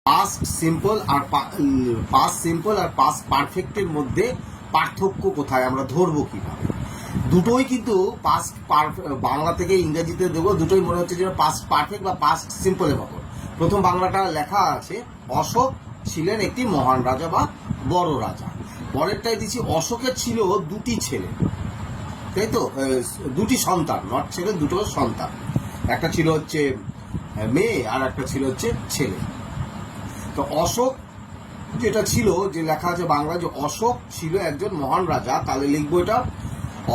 Past simple আর past simple আর past পারফেক্টের মধ্যে পার্থক্য কোথায়, আমরা ধরবো কিভাবে? দুটোই কিন্তু পাস্ট বাংলা থেকে ইংরেজিতে দেবো, দুটোই মনে হচ্ছে যে পাস্ট পারফেক্ট বা পাস্ট সিম্পলের মতো। প্রথম বাংলাটা লেখা আছে, অশোক ছিলেন একটি মহান রাজা বা বড় রাজা। পরেরটাই দিচ্ছি, অশোকের ছিল দুটি ছেলে, তাই তো, দুটি সন্তান, নট ছেলে, দুটো সন্তান। একটা ছিল হচ্ছে মেয়ে আর একটা ছিল হচ্ছে ছেলে। তো অশোক যেটা ছিল, যে লেখা আছে বাংলা, যে অশোক ছিল একজন মহান রাজা, তাহলে লিখবো এটা,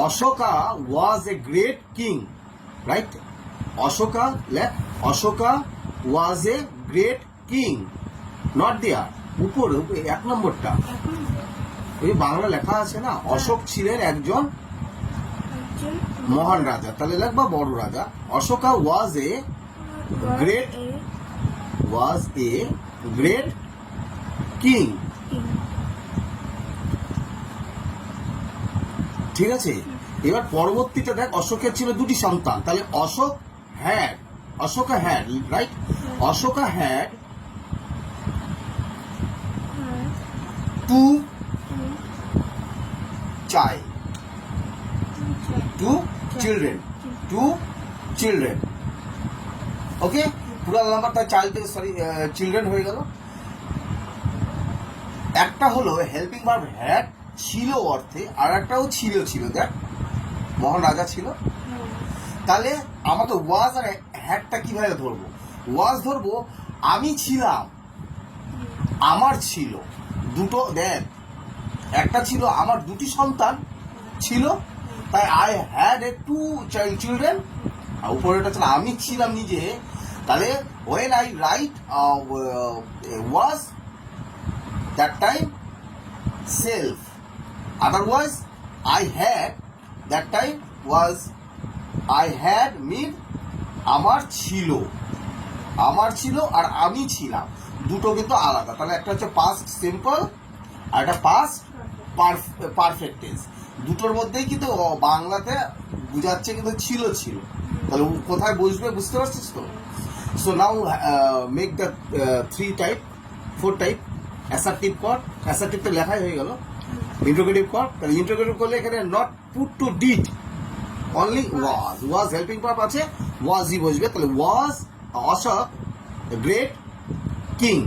Ashoka was a great king, right? Ashoka Ashoka was a great king, not there, উপরে এক নম্বরটা ওই বাংলা লেখা আছে না, অশোক ছিলেন একজন মহান রাজা, তাহলে লিখবা বড় রাজা। Ashoka was a great king, ঠিক আছে? এবার পরবর্তীটা দেখ, অশোকের ছিল দুটি সন্তান, তাহলে Ashoka had, right? Ashoka had two children, okay? পুরো নাম্বারটা চিলড্রেন হয়ে গেল। একটা হলো হেল্পিং ভার্ব হ্যাড, ছিল অর্থে, আর একটাও ছিল দেখ, মহান রাজা ছিল। তাহলে আমাকে ওয়াজ আর হ্যাডটা কিভাবে ধরবো? ওয়াজ ধরবো, আমি ছিলাম, আমার ছিল দুটো, দেখ একটা ছিল, আমার দুটি সন্তান ছিল, তাই I had a two children. আর উপরেটা ছিল আমি ছিলাম নিজে, তাহলে when I write was that time self, otherwise I had that time was I had mean আমার ছিল আর আমি ছিলাম, দুটো কিন্তু আলাদা। তাহলে একটা হচ্ছে পাস্ট সিম্পল আর একটা পাস্ট পারফেক্ট টেন্স, দুটোর মধ্যেই কিন্তু বাংলাতে বুঝাচ্ছে কিন্তু ছিল। তাহলে কোথায় বসবে বুঝতে পারছিস তো? So now make the 4 type assertive কর, assertive তো লেখাই হয়ে গেল। ইন্টারোগেটিভ কর, তাহলে ইন্টারোগেটিভ করলে এখানে not put to did, only was helping verb আছে, ওয়াজই বসবে। তাহলে was অশোক গ্রেট কিং।